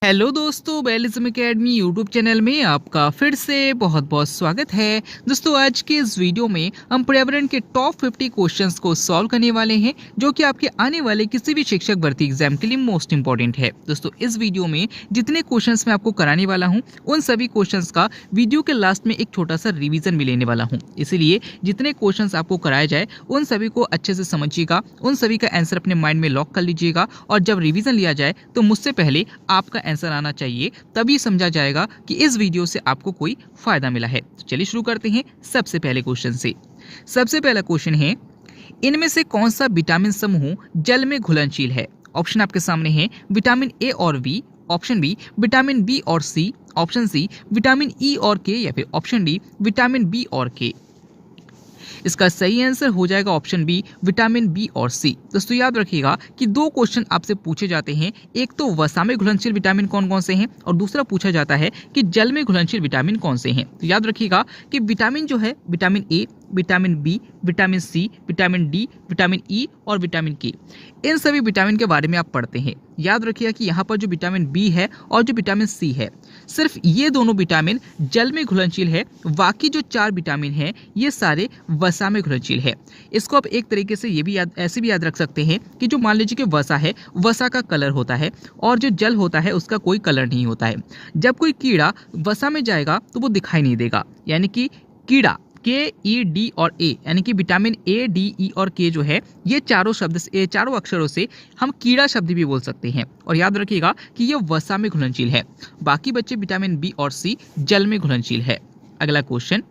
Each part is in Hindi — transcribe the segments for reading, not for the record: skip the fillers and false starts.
हेलो दोस्तों, बैलिज्म एकेडमी यूट्यूब चैनल में आपका फिर से बहुत बहुत स्वागत है। दोस्तों, आज के इस वीडियो में हम पर्यावरण के टॉप 50 क्वेश्चंस को सॉल्व करने वाले हैं, जो कि आपके आने वाले किसी भी शिक्षक भर्ती एग्जाम के लिए मोस्ट इंपॉर्टेंट है। दोस्तों, इस वीडियो में जितने क्वेश्चंस मैं आपको कराने वाला हूं, उन सभी क्वेश्चंस का वीडियो के लास्ट में एक छोटा सा रिविजन भी लेने वाला हूँ। इसीलिए जितने क्वेश्चंस आपको कराए जाए उन सभी को अच्छे से समझिएगा, उन सभी का आंसर अपने माइंड में लॉक कर लीजिएगा, और जब रिविजन लिया जाए तो मुझसे पहले आपका आंसर आना चाहिए, तभी समझा जाएगा कि इस वीडियो से आपको कोई फायदा मिला है। तो चलिए शुरू करते हैं सबसे पहले क्वेश्चन से। सबसे पहला क्वेश्चन है, इनमें से कौन सा विटामिन समूह जल में घुलनशील है? ऑप्शन आपके सामने है विटामिन ए और B, option B vitamin B और C, option C vitamin E और के, या फिर ऑप्शन डी विटामिन बी और के। इसका सही आंसर हो जाएगा ऑप्शन बी विटामिन बी और सी। दोस्तों, याद रखिएगा कि दो क्वेश्चन आपसे पूछे जाते हैं, एक तो वसा में घुलनशील विटामिन कौन कौन से हैं, और दूसरा पूछा जाता है कि जल में घुलनशील विटामिन कौन से हैं। तो याद रखिएगा कि विटामिन जो है, vitamin A, vitamin B, vitamin C, vitamin D, vitamin E और विटामिन के, इन सभी विटामिन के बारे में आप पढ़ते हैं। याद रखिएगा कि यहाँ पर जो विटामिन बी है और जो विटामिन सी है, सिर्फ ये दोनों विटामिन जल में घुलनशील है, बाकी जो 4 विटामिन हैं ये सारे वसा में घुलनशील है। इसको आप एक तरीके से ये भी ऐसे भी याद रख सकते हैं कि जो मान लीजिए कि वसा है, वसा का कलर होता है, और जो जल होता है उसका कोई कलर नहीं होता है। जब कोई कीड़ा वसा में जाएगा तो वो दिखाई नहीं देगा, यानी कि कीड़ा के, ई, डी और ए, यानी कि विटामिन ए, डी, ई और के जो है, ये चारों शब्द से, चारों अक्षरों से हम कीड़ा शब्द भी बोल सकते हैं। और याद रखिएगा कि ये वसा में घुलनशील है, बाकी बच्चे विटामिन बी और सी जल में घुलनशील है। अगला क्वेश्चन,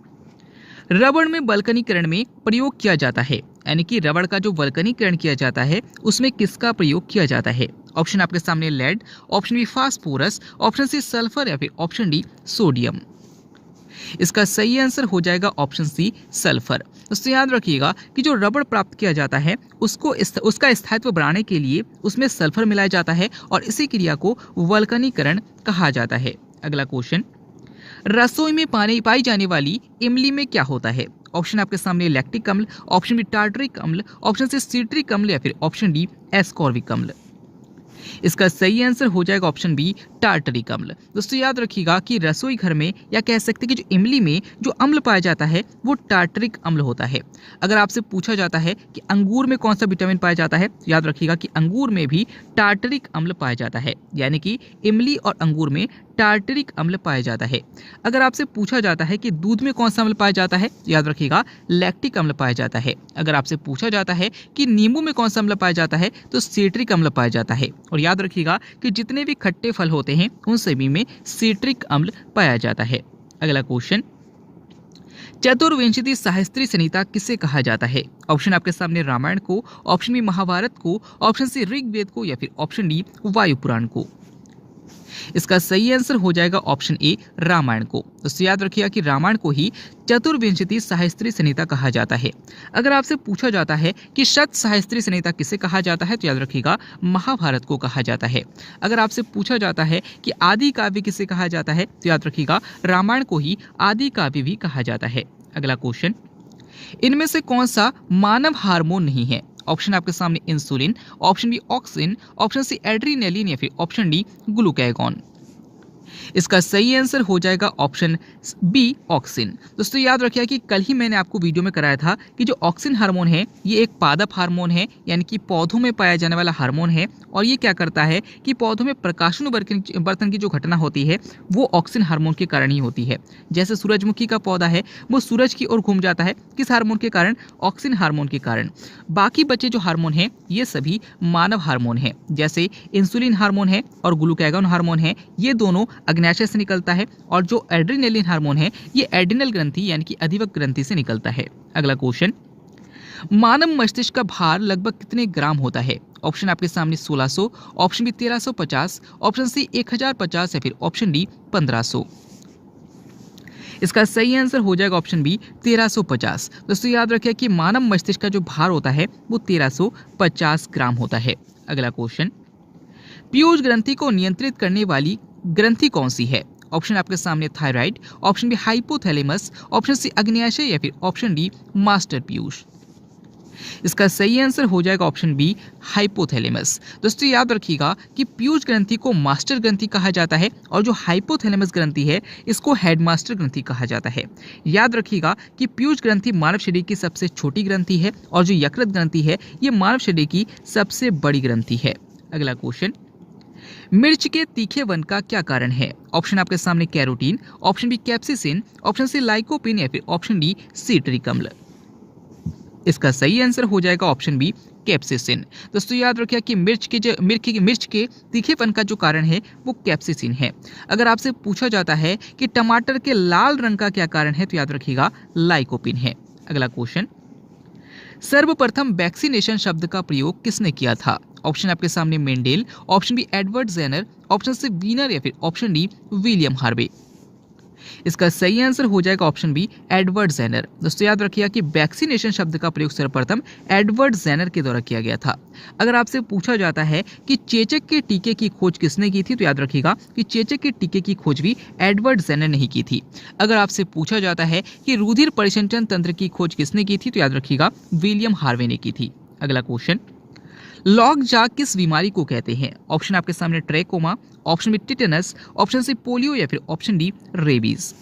रबड़ में वल्कनीकरण में प्रयोग किया जाता है, यानी कि रबड़ का जो वल्कनीकरण किया जाता है उसमें किसका प्रयोग किया जाता है? ऑप्शन आपके सामने lead, option B phosphorus, option C sulphur, या फिर ऑप्शन डी सोडियम। इसका सही आंसर हो जाएगा ऑप्शन सी सल्फर। दोस्तों, याद रखिएगा कि जो रबड़ प्राप्त किया जाता है उसका स्थायित्व बढ़ाने के लिए उसमें सल्फर मिलाया जाता है, और इसी क्रिया को वल्कनीकरण कहा जाता है। अगला क्वेश्चन, रसोई में पाई जाने वाली इमली में क्या होता है? ऑप्शन आपके सामने लैक्टिक अम्ल, ऑप्शन बी टार्टरिक अम्ल, ऑप्शन सी सिट्रिक अम्ल, या फिर ऑप्शन डी एस्कॉर्बिक अम्ल। इसका सही आंसर हो जाएगा ऑप्शन बी टार्टरिक अम्ल। दोस्तों, याद रखिएगा कि रसोई घर में, या कह सकते हैं कि जो इमली में जो अम्ल पाया जाता है वो टार्टरिक अम्ल होता है। अगर आपसे पूछा जाता है कि अंगूर में कौन सा विटामिन पाया जाता है, तो याद रखिएगा कि अंगूर में भी टार्टरिक अम्ल पाया जाता है, यानी कि इमली और अंगूर में टार्टरिक अम्ल पाया जाता है। अगर आपसे पूछा जाता है कि दूध में कौन सा अम्ल पाया जाता है, तो याद रखिएगा लैक्टिक अम्ल पाया जाता है। अगर आपसे पूछा जाता है कि नींबू में कौन सा अम्ल पाया जाता है, तो सिट्रिक अम्ल पाया जाता है। और याद रखिएगा कि जितने भी खट्टे फल होते हैं उन सभी में सिट्रिक अम्ल पाया जाता है। अगला क्वेश्चन, चतुर्विंशति सहस्त्री संहिता किसे कहा जाता है? ऑप्शन आपके सामने रामायण को, ऑप्शन बी महाभारत को, ऑप्शन सी ऋग्वेद को, या फिर ऑप्शन डी वायु पुराण को। इसका सही आंसर हो जाएगा ऑप्शन ए रामायण को। दोस्तों, याद रखिएगा कि रामायण को ही चतुर्विंशति सहस्त्री संहिता कहा जाता है। अगर आपसे पूछा जाता है कि शत सहस्त्री संहिता किसे कहा जाता है, तो याद रखिएगा महाभारत को कहा जाता है। अगर आपसे पूछा जाता है कि आदि काव्य किसे कहा जाता है, तो याद रखिएगा रामायण को ही आदि काव्य भी कहा जाता है। अगला क्वेश्चन, इनमें से कौन सा मानव हार्मोन नहीं है? ऑप्शन आपके सामने insulin, option B auxin, option C adrenaline, या फिर ऑप्शन डी ग्लूकागॉन। इसका सही आंसर हो जाएगा ऑप्शन बी ऑक्सिन। दोस्तों, याद रखिए कि कल ही मैंने आपको वीडियो में कराया था कि जो ऑक्सिन हार्मोन है ये एक पादप हार्मोन है, यानी कि पौधों में पाया जाने वाला हार्मोन है, और ये क्या करता है कि पौधों में प्रकाशानुवर्तन की जो घटना होती है वो ऑक्सिन हार्मोन के कारण ही होती है। जैसे सूरजमुखी का पौधा है वो सूरज की ओर घूम जाता है, किस हार्मोन के कारण? ऑक्सिन हार्मोन के कारण। बाकी बचे जो हार्मोन हैं ये सभी मानव हार्मोन हैं, जैसे इंसुलिन हार्मोन है और ग्लूकागॉन हार्मोन है, ये दोनों अग्न्याशय से निकलता है, और जो एड्रीनलिन हार्मोन है ये एड्रिनल ग्रंथि यानी कि अधिवक्र ग्रंथि से निकलता है। अगला क्वेश्चन, मानव मस्तिष्क का भार लगभग कितने ग्राम होता है? ऑप्शन आपके सामने 1600, ऑप्शन बी 1350, ऑप्शन सी 1050, या फिर ऑप्शन डी 1500। इसका सही आंसर हो जाएगा ऑप्शन बी 1350। दोस्तों, याद रखिए कि मानव मस्तिष्क का जो भार होता है वो 1350 ग्राम होता है। अगला क्वेश्चन, पीयूष ग्रंथि को नियंत्रित करने वाली ग्रंथि कौन सी है? ऑप्शन आपके सामने thyroid, option B hypothalamus, option C अग्न्याशय, या फिर ऑप्शन डी मास्टर पीयूष। इसका सही आंसर हो जाएगा ऑप्शन बी, हाइपोथैलेमस। दोस्तों याद रखिएगा कि पीयूष ग्रंथि को मास्टर ग्रंथि कहा जाता है और जो हाइपोथैलेमस ग्रंथि है इसको हेडमास्टर ग्रंथि कहा जाता है। याद रखिएगा कि पीयूष ग्रंथि मानव शरीर की सबसे छोटी ग्रंथि है और जो यकृत ग्रंथि है ये मानव शरीर की सबसे बड़ी ग्रंथि है। अगला क्वेश्चन, मिर्च के तीखेपन का क्या कारण है? ऑप्शन आपके सामने carotene, option B capsaicin, option C lycopene या फिर ऑप्शन डी सिट्रिक अम्ल। इसका सही आंसर हो जाएगा ऑप्शन बी, कैप्सिसिन। दोस्तों याद रखिए कि मिर्च के तीखेपन का जो कारण है वो कैप्सिसिन है। अगर आपसे पूछा जाता है कि टमाटर के लाल रंग का क्या कारण है तो याद रखिएगा लाइकोपिन है। अगला क्वेश्चन, सर्वप्रथम वैक्सीनेशन शब्द का प्रयोग किसने किया था? ऑप्शन आपके सामने Mendel, option B Edward Jenner, option C Wiener या फिर ऑप्शन डी विलियम हार्वे। इसका सही आंसर हो जाएगा ऑप्शन बी, एडवर्ड जेनर। दोस्तों याद रखिएगा कि वैक्सीनेशन शब्द का प्रयोग सर्वप्रथम एडवर्ड जेनर के द्वारा किया गया था। अगर आपसे पूछा जाता है कि चेचक के टीके की खोज किसने की थी तो याद रखिएगा कि चेचक के टीके की खोज भी एडवर्ड जेनर ने ही की थी। अगर आपसे पूछा जाता है कि रुधिर परिसंचरण तंत्र की खोज किसने की थी तो याद रखिएगा विलियम हार्वे ने की थी। अगला क्वेश्चन, लॉग जा किस बीमारी को कहते हैं? ऑप्शन आपके सामने trachoma, option B tetanus, option C polio या फिर ऑप्शन डी रेबीज।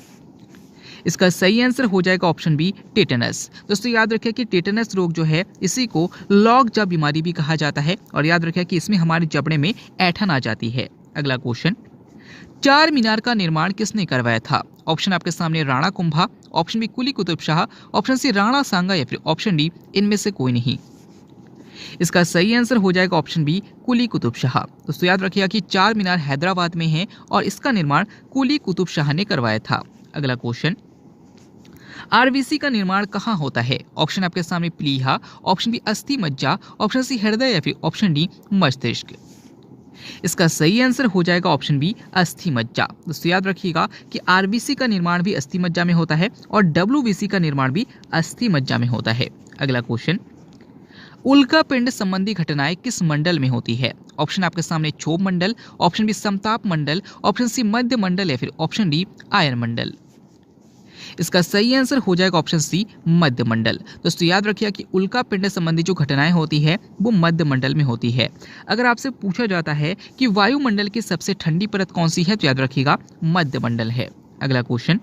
इसका सही आंसर हो जाएगा ऑप्शन बी, टेटनस। दोस्तों याद रखिए कि टेटनस रोग जो है इसी को लॉग जा बीमारी भी कहा जाता है और याद रखिए कि इसमें हमारे जबड़े में ऐंठन आ जाती है। अगला क्वेश्चन, चार मीनार का निर्माण किसने करवाया था? ऑप्शन आपके सामने राणा कुंभा, ऑप्शन बी कुली कुतुब शाह, ऑप्शन सी राणा सांगा या फिर ऑप्शन डी इनमें से कोई नहीं। इसका सही आंसर हो जाएगा ऑप्शन बी, कुली कुतुब शाह। दोस्तों याद रखिएगा कि चार मीनार हैदराबाद में है और इसका निर्माण कुली कुतुब शाह ने करवाया था। अगला क्वेश्चन, आरबीसी का निर्माण कहाँ होता है? ऑप्शन आपके सामने प्लीहा, ऑप्शन बी अस्थि मज्जा, ऑप्शन सी हृदय या फिर ऑप्शन डी मस्तिष्क। इसका सही आंसर हो जाएगा ऑप्शन बी, अस्थि मज्जा। दोस्तों याद रखिएगा कि आरबीसी का निर्माण भी अस्थि मज्जा में होता है और डब्ल्यूबीसी का निर्माण भी अस्थि मज्जा में होता है। अगला क्वेश्चन, उल्का पिंड संबंधी घटनाएं किस मंडल में होती है? ऑप्शन आपके सामने क्षोभ मंडल, ऑप्शन बी समताप मंडल, ऑप्शन सी मध्य मंडल या फिर ऑप्शन डी आयन मंडल। इसका सही आंसर हो जाएगा ऑप्शन सी, मध्य मंडल। दोस्तों याद रखिए कि उल्का पिंड संबंधी जो घटनाएं होती है वो मध्य मंडल में होती है। अगर आपसे पूछा जाता है कि वायुमंडल की सबसे ठंडी परत कौन सी है तो याद रखिएगा मध्य मंडल है। अगला क्वेश्चन,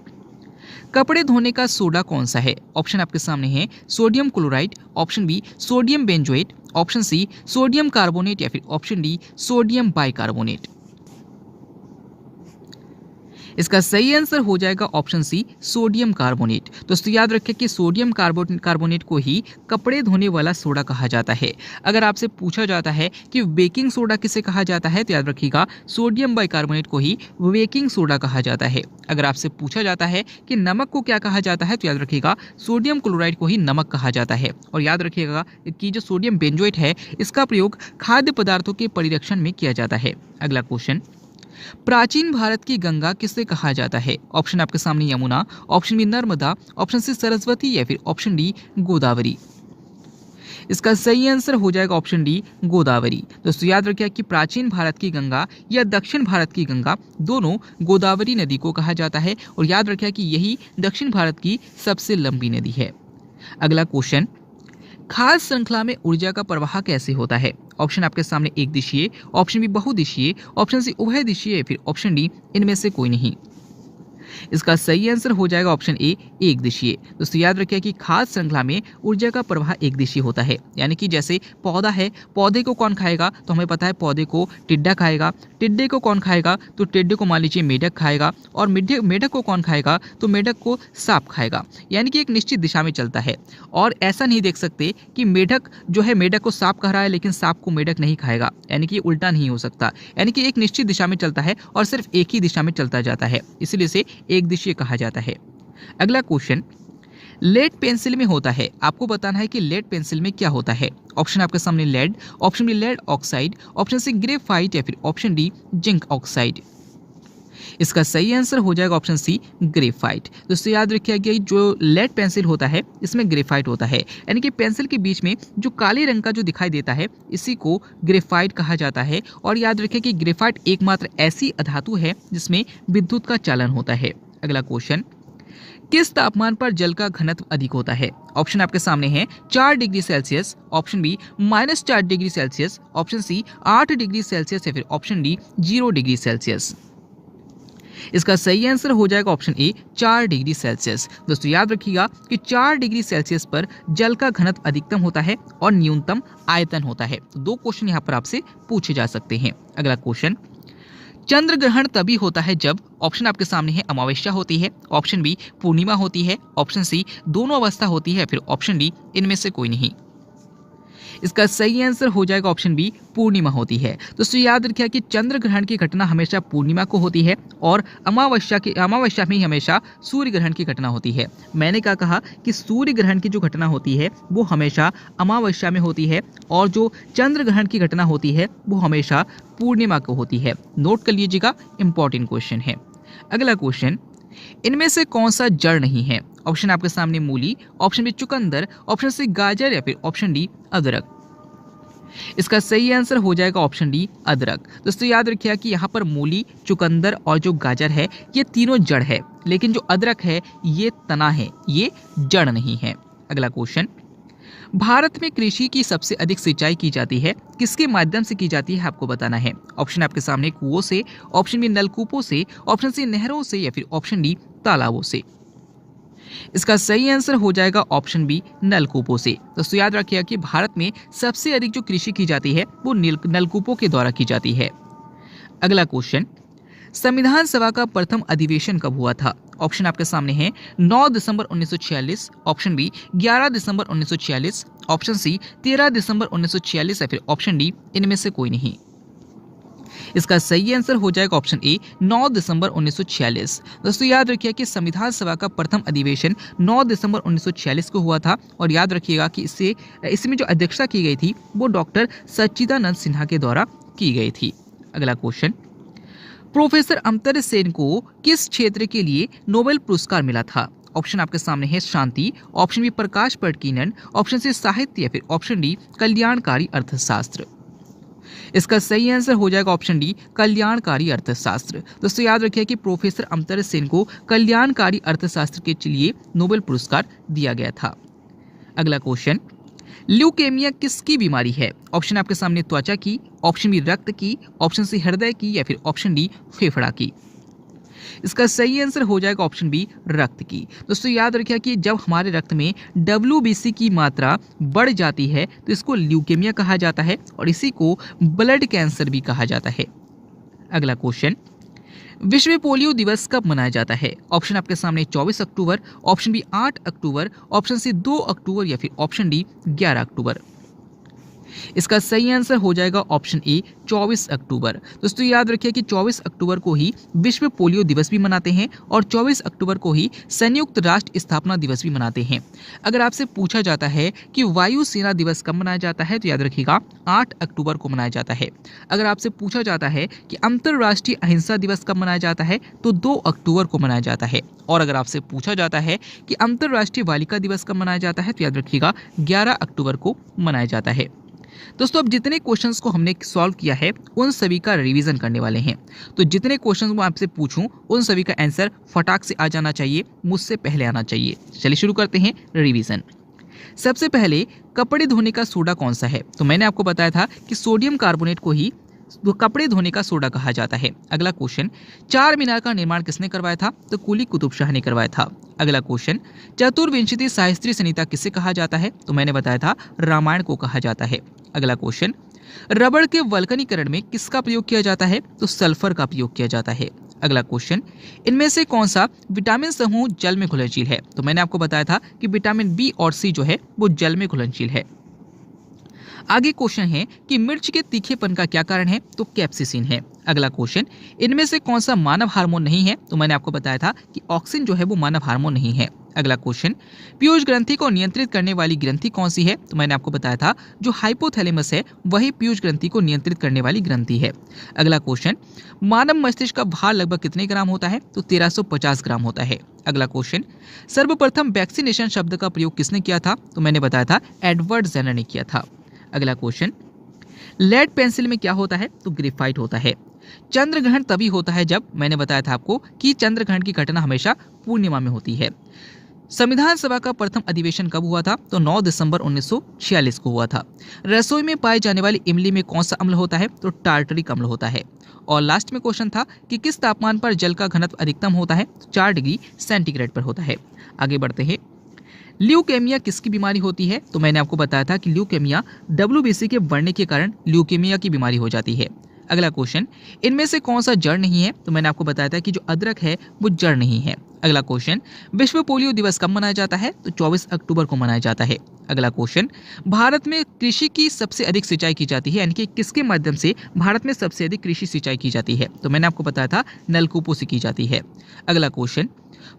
कपड़े धोने का सोडा कौन सा है? ऑप्शन आपके सामने है sodium chloride, option B sodium benzoate, option C sodium carbonate या फिर ऑप्शन डी सोडियम बाइकार्बोनेट। इसका सही आंसर हो जाएगा ऑप्शन सी, सोडियम कार्बोनेट। दोस्तों याद रखें कि सोडियम कार्बोनेट को ही कपड़े धोने वाला सोडा कहा जाता है। अगर आपसे पूछा जाता है कि बेकिंग सोडा किसे कहा जाता है तो याद रखिएगा सोडियम बाइकार्बोनेट को ही बेकिंग सोडा कहा जाता है। अगर आपसे पूछा जाता है कि नमक को क्या कहा जाता है तो याद रखिएगा सोडियम क्लोराइड को ही नमक कहा जाता है। और याद रखिएगा कि जो सोडियम बेंजोएट है इसका प्रयोग खाद्य पदार्थों के परिरक्षण में किया जाता है। अगला क्वेश्चन, प्राचीन भारत की गंगा किसे कहा जाता है? ऑप्शन आपके सामने Yamuna, option B Narmada, option C Saraswati या फिर ऑप्शन डी गोदावरी। इसका सही आंसर हो जाएगा ऑप्शन डी गोदावरी। दोस्तों याद रखिए कि प्राचीन भारत की गंगा या दक्षिण भारत की गंगा दोनों गोदावरी नदी को कहा जाता है और याद रखिए कि यही दक्षिण भारत की सबसे लंबी नदी है। अगला क्वेश्चन, खाद्य श्रृंखला में ऊर्जा का प्रवाह कैसे होता है? ऑप्शन आपके सामने एक दिशीय, ऑप्शन बी बहुदिशीय, ऑप्शन सी उभय दिशीय या फिर ऑप्शन डी इनमें से कोई नहीं। इसका सही आंसर हो जाएगा ऑप्शन ए एक दिशीय। दोस्तों याद रखिए कि खाद्य श्रृंखला में ऊर्जा का प्रवाह एक दिशीय होता है, यानी कि जैसे पौधा है, पौधे को कौन खाएगा तो हमें पता है पौधे को टिड्डा खाएगा, टिड्डे को कौन खाएगा तो टिड्डे को मान लीजिए मेढक खाएगा, और मेढक को कौन खाएगा तो मेढक को सांप खाएगा, यानी कि एक निश्चित दिशा में चलता है। और ऐसा नहीं देख सकते कि मेढक जो है मेढक को सांप खा रहा है लेकिन सांप को मेढक नहीं खाएगा, यानी कि उल्टा नहीं हो सकता, यानी कि एक निश्चित दिशा में चलता है और सिर्फ एक ही दिशा में चलता जाता है, इसलिए इसे एक दिशीय कहा जाता है। अगला क्वेश्चन, लेड पेंसिल में होता है, आपको बताना है कि लेड पेंसिल में क्या होता है। ऑप्शन आपके सामने lead, option B lead oxide, option C graphite या फिर ऑप्शन डी जिंक ऑक्साइड। इसका सही आंसर हो जाएगा ऑप्शन सी ग्रेफाइट। दोस्तों याद रखिए कि जो लेड पेंसिल होता है इसमें ग्रेफाइट होता है, यानी कि पेंसिल के बीच में जो काले रंग का जो दिखाई देता है इसी को ग्रेफाइट कहा जाता है। और याद रखिए कि ग्रेफाइट एकमात्र ऐसी अधातु है जिसमें विद्युत का चालन होता है। अगला क्वेश्चन, किस तापमान पर जल का घनत्व अधिक होता है? ऑप्शन आपके सामने है 4 degree Celsius, option B -4 degree Celsius, option C 8 degree Celsius या फिर ऑप्शन डी 0 डिग्री सेल्सियस। इसका सही आंसर हो जाएगा ऑप्शन ए 4 डिग्री सेल्सियस। दोस्तों याद रखिएगा कि 4 डिग्री सेल्सियस पर जल का घनत्व अधिकतम होता है और न्यूनतम आयतन होता है। तो 2 क्वेश्चन यहाँ पर आपसे पूछे जा सकते हैं। अगला क्वेश्चन, चंद्र ग्रहण तभी होता है जब ऑप्शन आपके सामने है अमावस्या होती है, ऑप्शन बी पूर्णिमा होती है, ऑप्शन सी दोनों अवस्था होती है, फिर ऑप्शन डी इनमें से कोई नहीं। इसका सही आंसर हो जाएगा ऑप्शन बी पूर्णिमा होती है। दोस्तों याद रखिए कि चंद्र ग्रहण की घटना हमेशा पूर्णिमा को होती है और अमावस्या में ही हमेशा सूर्य ग्रहण की घटना होती है। मैंने क्या कहा कि सूर्य ग्रहण की जो घटना होती है वो हमेशा अमावस्या में होती है और जो चंद्र ग्रहण की घटना होती है वो हमेशा पूर्णिमा को होती है। नोट कर लीजिएगा, इंपॉर्टेंट क्वेश्चन है। अगला क्वेश्चन, इनमें से कौन सा जड़ नहीं है? ऑप्शन आपके सामने मूली, ऑप्शन बी चुकंदर, ऑप्शन सी गाजर या फिर ऑप्शन डी अदरक। इसका सही आंसर हो जाएगा ऑप्शन डी अदरक। दोस्तों याद रखिए कि यहाँ पर मूली, चुकंदर और जो गाजर है ये तीनों जड़ है, लेकिन जो अदरक है ये तना है, ये जड़ नहीं है। अगला क्वेश्चन, भारत में कृषि की सबसे अधिक सिंचाई की जाती है, किसके माध्यम से की जाती है आपको बताना है। ऑप्शन आपके सामने कुओं से, ऑप्शन बी नलकूपों से, ऑप्शन सी नहरों से या फिर ऑप्शन डी तालाबों से। इसका सही आंसर हो जाएगा ऑप्शन बी नलकूपों से। दोस्तों याद रखिएगा कि भारत में सबसे अधिक जो कृषि की जाती है वो नलकूपों के द्वारा की जाती है। अगला क्वेश्चन, संविधान सभा का प्रथम अधिवेशन कब हुआ था? ऑप्शन आपके सामने है 9 दिसंबर 1946, ऑप्शन बी 11 दिसंबर 1946, ऑप्शन सी 13 दिसंबर 1946 या फिर ऑप्शन डी इनमें से कोई नहीं। इसका सही आंसर हो जाएगा ऑप्शन ए 9 दिसंबर 1946। दोस्तों याद रखिए कि संविधान सभा का प्रथम अधिवेशन 9 दिसंबर 1946 को हुआ था और याद रखिएगा कि इसमें जो अध्यक्षता की गई थी वो डॉक्टर सच्चिदानंद सिन्हा के द्वारा की गई थी। अगला क्वेश्चन, प्रोफेसर अमर्त्य सेन को किस क्षेत्र के लिए नोबेल पुरस्कार मिला था? ऑप्शन आपके सामने है शांति, ऑप्शन बी प्रकाश प्रकीर्णन, ऑप्शन सी साहित्य या फिर ऑप्शन डी कल्याणकारी अर्थशास्त्र। इसका सही आंसर हो जाएगा ऑप्शन डी कल्याणकारी अर्थशास्त्र। दोस्तों याद रखिए कि प्रोफेसर अमर्त्य सेन को कल्याणकारी अर्थशास्त्र के लिए नोबेल पुरस्कार दिया गया था। अगला क्वेश्चन, ल्यूकेमिया किसकी बीमारी है? ऑप्शन आपके सामने त्वचा की, ऑप्शन बी रक्त की, ऑप्शन सी हृदय की या फिर ऑप्शन डी फेफड़ा की। इसका सही आंसर हो जाएगा ऑप्शन बी रक्त की। दोस्तों याद रखिए कि जब हमारे रक्त में WBC की मात्रा बढ़ जाती है तो इसको ल्यूकेमिया कहा जाता है और इसी को ब्लड कैंसर भी कहा जाता है। अगला क्वेश्चन, विश्व पोलियो दिवस कब मनाया जाता है? ऑप्शन आपके सामने 24 अक्टूबर, ऑप्शन बी 8 अक्टूबर, ऑप्शन सी 2 अक्टूबर या फिर ऑप्शन डी 11 अक्टूबर। इसका सही आंसर हो जाएगा ऑप्शन ए 24 अक्टूबर। दोस्तों याद रखिए कि 24 अक्टूबर को ही विश्व पोलियो दिवस भी मनाते हैं और 24 अक्टूबर को ही संयुक्त राष्ट्र स्थापना दिवस भी मनाते हैं। अगर आपसे पूछा जाता है कि वायु सेना दिवस कब मनाया जाता है तो याद रखिएगा 8 अक्टूबर को मनाया जाता है। अगर आपसे पूछा जाता है कि अंतर्राष्ट्रीय अहिंसा दिवस कब मनाया जाता है तो 2 अक्टूबर को मनाया जाता है। और अगर आपसे पूछा जाता है कि अंतर्राष्ट्रीय बालिका दिवस कब मनाया जाता है तो याद रखिएगा 11 अक्टूबर को मनाया जाता है। दोस्तों अब जितने क्वेश्चंस को हमने सॉल्व किया है उन सभी का रिवीजन करने वाले हैं। तो जितने क्वेश्चंस मैं आपसे पूछूं उन सभी का आंसर फटाक से आ जाना चाहिए, मुझसे पहले आना चाहिए। चलिए शुरू करते हैं रिवीजन। सबसे पहले कपड़े धोने का सोडा कौन सा है? तो मैंने आपको बताया था कि सोडियम कार्बोनेट को ही कपड़े धोने का सोडा कहा जाता है। अगला क्वेश्चन, चार मीनार का निर्माण किसने करवाया था? तो कुली कुतुब शाह ने करवाया था। अगला क्वेश्चन, चतुर्विंशति शास्त्रीय संहिता किसे कहा जाता है? तो मैंने बताया था रामायण को कहा जाता है। अगला क्वेश्चन, रबड़ के वल्कनीकरण में किसका प्रयोग किया जाता है? तो सल्फर का प्रयोग किया जाता है। अगला क्वेश्चन, इनमें से कौन सा विटामिन समूह जल में घुलनशील है? तो मैंने आपको बताया था कि विटामिन बी और सी जो है वो जल में घुलनशील है। आगे क्वेश्चन है कि मिर्च के तीखेपन का क्या कारण है? तो कैप्सिसिन है। अगला क्वेश्चन, इनमें से कौन सा मानव हार्मोन नहीं है? तो मैंने आपको बताया था कि ऑक्सिन जो है वो मानव हार्मोन नहीं है। अगला क्वेश्चन, पीयूष ग्रंथि को नियंत्रित करने वाली ग्रंथि कौन सी है? तो मैंने आपको बताया था जो हाइपोथैलेमस है वही पीयूष ग्रंथि को नियंत्रित करने वाली ग्रंथि है। अगला क्वेश्चन, मानव मस्तिष्क का भार लगभग कितने ग्राम होता है? तो 1350 ग्राम होता है। अगला क्वेश्चन, सर्वप्रथम वैक्सीनेशन शब्द का प्रयोग किसने किया था? तो मैंने बताया था एडवर्ड जेनर ने किया था। अगला क्वेश्चन, लेड पेंसिल में क्या होता है? तो ग्रेफाइट होता है। चंद्र ग्रहण तभी होता है जब, मैंने बताया था आपको कि चंद्र ग्रहण की घटना हमेशा पूर्णिमा में होती है। संविधान सभा का प्रथम अधिवेशन कब हुआ था? तो 9 दिसंबर 1946 को हुआ था। रसोई में पाए जाने वाली इमली में कौन सा अम्ल होता है? तो टार्टरिक अम्ल होता है। और लास्ट में क्वेश्चन था कि किस तापमान पर जल का घनत्व अधिकतम होता है? 4 डिग्री सेंटीग्रेड पर होता है। आगे बढ़ते हैं। ल्यूकेमिया किसकी बीमारी होती है? तो मैंने आपको बताया था कि ल्यूकेमिया WBC के बढ़ने के कारण ल्यूकेमिया की बीमारी हो जाती है। अगला क्वेश्चन, इनमें से कौन सा जड़ नहीं है? तो मैंने आपको बताया था कि जो अदरक है वो जड़ नहीं है। अगला क्वेश्चन, विश्व पोलियो दिवस कब मनाया जाता है? तो 24 अक्टूबर को मनाया जाता है। अगला क्वेश्चन, भारत में कृषि की सबसे अधिक सिंचाई की जाती है, यानी कि किसके माध्यम से भारत में सबसे अधिक कृषि सिंचाई की जाती है? तो मैंने आपको बताया था नलकूपों से की जाती है। अगला क्वेश्चन,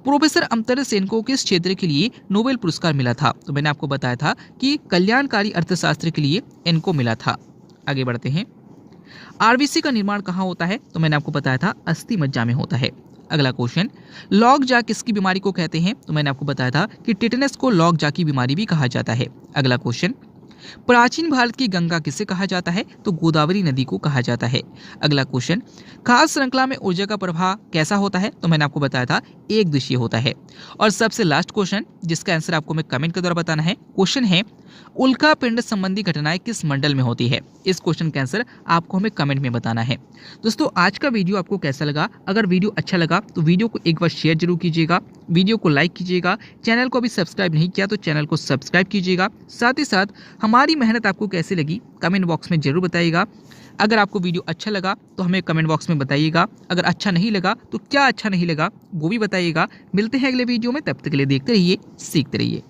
प्रोफेसर अमर्त्य सेन को किस क्षेत्र के लिए नोबेल पुरस्कार मिला था? तो मैंने आपको बताया था कि कल्याणकारी अर्थशास्त्र के लिए इनको मिला था। आगे बढ़ते हैं। आरबीसी का निर्माण कहाँ होता है? तो मैंने आपको बताया था अस्थि मज्जा में होता है। अगला क्वेश्चन, लॉग जा किसकी बीमारी को कहते हैं? तो मैंने आपको बताया था कि टिटेनस को लॉग जा की बीमारी भी कहा जाता है। अगला क्वेश्चन, प्राचीन भारत की गंगा किसे कहा जाता है? तो गोदावरी नदी को कहा जाता है। अगला क्वेश्चन, खाद्य श्रृंखला में ऊर्जा का प्रवाह कैसा होता है? तो मैंने आपको बताया था एक दिशीय होता है। और सबसे लास्ट क्वेश्चन, जिसका आंसर आपको मैं कमेंट के द्वारा बताना है, क्वेश्चन है उल्का पिंड संबंधी घटनाएं किस मंडल में होती है? इस क्वेश्चन का आंसर आपको हमें कमेंट में बताना है। दोस्तों, आज का वीडियो आपको कैसा लगा? अगर वीडियो अच्छा लगा तो वीडियो को एक बार शेयर जरूर कीजिएगा, वीडियो को लाइक कीजिएगा, चैनल को अभी सब्सक्राइब नहीं किया तो चैनल को सब्सक्राइब कीजिएगा। साथ ही साथ हमारी मेहनत आपको कैसी लगी कमेंट बॉक्स में जरूर बताइएगा। अगर आपको वीडियो अच्छा लगा तो हमें कमेंट बॉक्स में बताइएगा, अगर अच्छा नहीं लगा तो क्या अच्छा नहीं लगा वो भी बताइएगा। मिलते हैं अगले वीडियो में, तब तक के लिए देखते रहिए, सीखते रहिए।